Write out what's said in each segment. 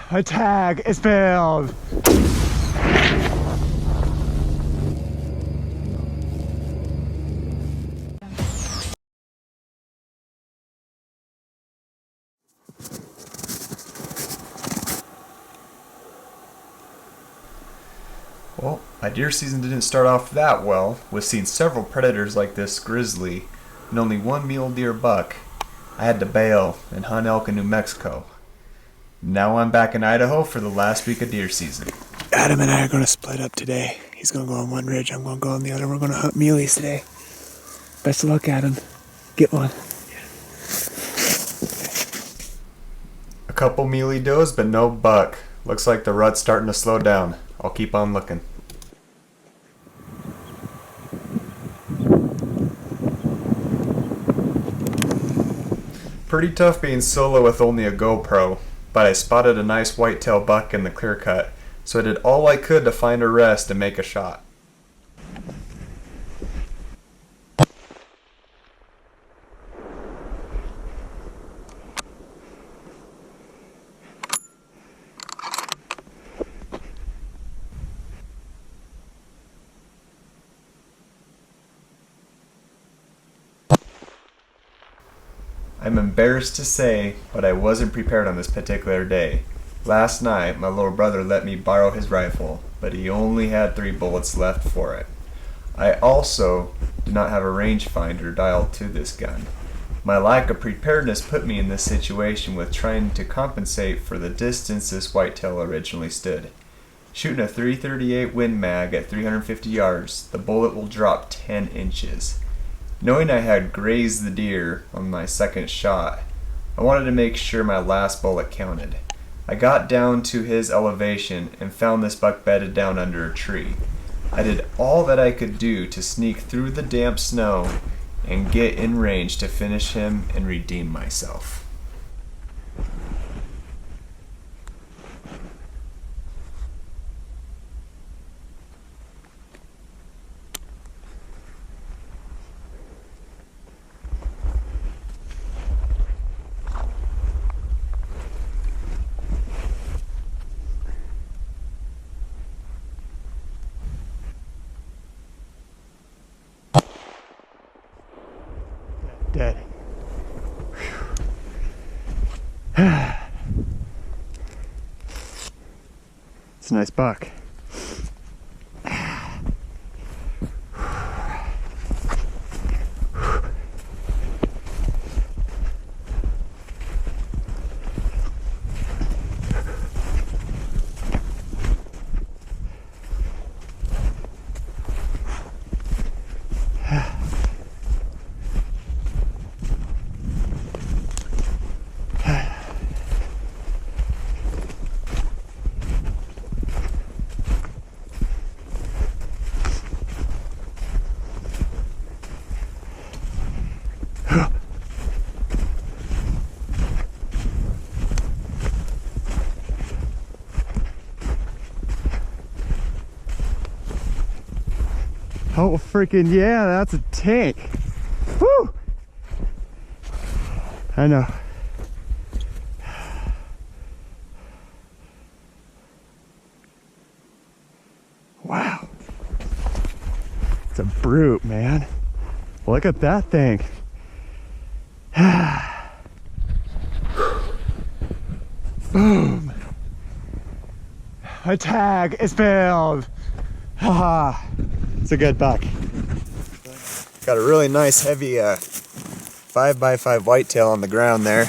My tag is failed. Well, my deer season didn't start off that well, with seeing several predators like this grizzly and only one mule deer buck. I had to bail and hunt elk in New Mexico. Now I'm back in Idaho for the last week of deer season. Adam and I are going to split up today. He's going to go on one ridge, I'm going to go on the other. We're going to hunt muleys today. Best of luck, Adam. Get one. A couple mealy does, but no buck. Looks like the rut's starting to slow down. I'll keep on looking. Pretty tough being solo with only a GoPro, but I spotted a nice whitetail buck in the clear cut, so I did all I could to find a rest and make a shot. I'm embarrassed to say, but I wasn't prepared on this particular day. Last night, my little brother let me borrow his rifle, but he only had 3 bullets left for it. I also did not have a rangefinder dialed to this gun. My lack of preparedness put me in this situation with trying to compensate for the distance this whitetail originally stood. Shooting a .338 Win Mag at 350 yards, the bullet will drop 10 inches. Knowing I had grazed the deer on my second shot, I wanted to make sure my last bullet counted. I got down to his elevation and found this buck bedded down under a tree. I did all that I could do to sneak through the damp snow and get in range to finish him and redeem myself. Dead. It's a nice buck. Oh freaking yeah, that's a tank. Woo! I know. Wow. It's a brute, man. Look at that thing. Boom. My tag is failed. Haha. It's a good buck. Got a really nice heavy 5x5 whitetail on the ground there.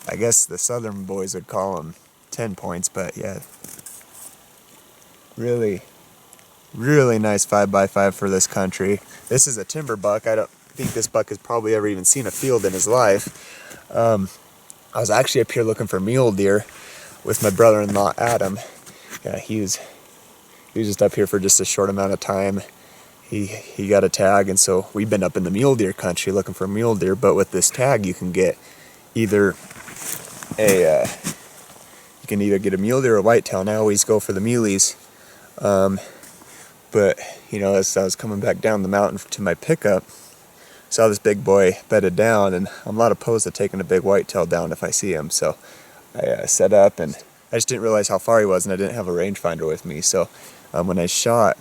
I guess the southern boys would call them 10 points, but yeah. Really nice 5x5 for this country. This is a timber buck. I don't think this buck has probably ever even seen a field in his life. I was actually up here looking for mule deer with my brother-in-law Adam. Yeah, he was just up here for just a short amount of time. He got a tag, and so we've been up in the mule deer country looking for mule deer. But with this tag, you can get either a mule deer or a whitetail. And I always go for the muleys. But you know, as I was coming back down the mountain to my pickup, saw this big boy bedded down, and I'm not opposed to taking a big whitetail down if I see him. So I set up and I just didn't realize how far he was, and I didn't have a rangefinder with me. So when I shot,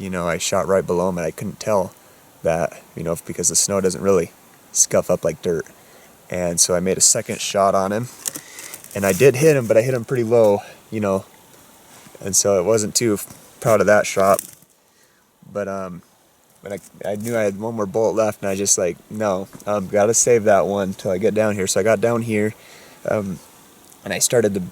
I shot right below him, and I couldn't tell that, because the snow doesn't really scuff up like dirt. And so I made a second shot on him, and I did hit him, but I hit him pretty low, and so I wasn't too proud of that shot. But I knew I had one more bullet left, and I just like, no, gotta save that one till I get down here. So I got down here, and I started to,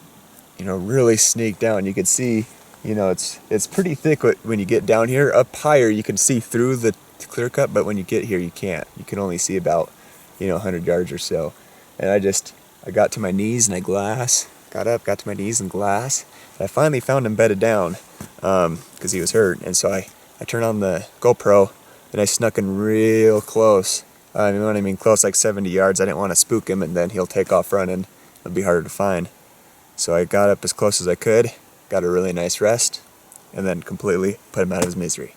really sneak down. You could see, it's pretty thick when you get down here. Up higher, you can see through the clear cut, but when you get here, you can't. You can only see about, 100 yards or so. And I got to my knees and I got up, got to my knees and glass. And I finally found him bedded down, because he was hurt. And so I turned on the GoPro, and I snuck in real close. When I mean close, like 70 yards. I didn't want to spook him, and then he'll take off running. It'll be harder to find. So I got up as close as I could, got a really nice rest, and then completely put him out of his misery.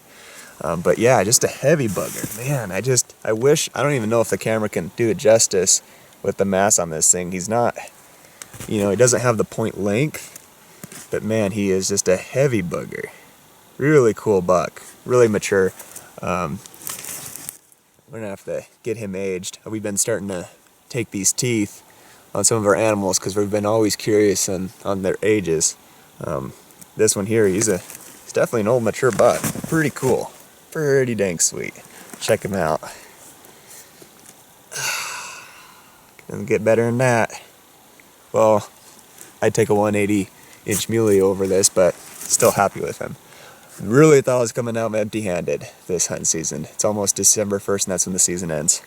But yeah, just a heavy bugger. Man, I wish, I don't even know if the camera can do it justice with the mass on this thing. He's not, he doesn't have the point length, but man, he is just a heavy bugger. Really cool buck, really mature. We're gonna have to get him aged. We've been starting to take these teeth on some of our animals because we've been always curious on their ages. This one here, he's definitely an old mature buck. Pretty cool, pretty dang sweet. Check him out. Doesn't get better than that. Well, I'd take a 180-inch muley over this, but still happy with him. Really thought I was coming out empty-handed this hunting season. It's almost December 1st, and that's when the season ends.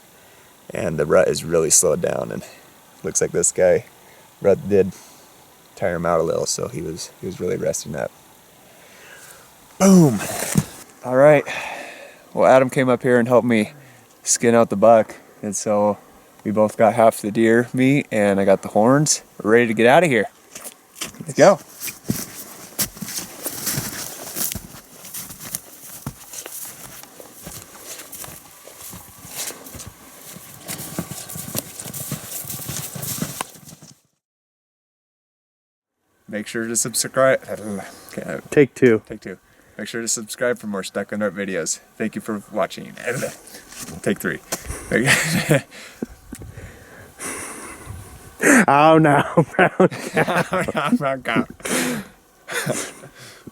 And the rut is really slowed down, and looks like this guy, rut did tire him out a little, so he was really resting up. Boom! All right. Well, Adam came up here and helped me skin out the buck, and so we both got half the deer meat, and I got the horns. We're ready to get out of here. Let's go. Make sure to subscribe. Take two. Take two. Make sure to subscribe for more Stuck on Dirt videos. Thank you for watching. Take three. Oh no,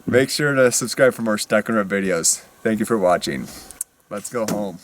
Make sure to subscribe for more Stuck on Dirt videos. Thank you for watching. Let's go home.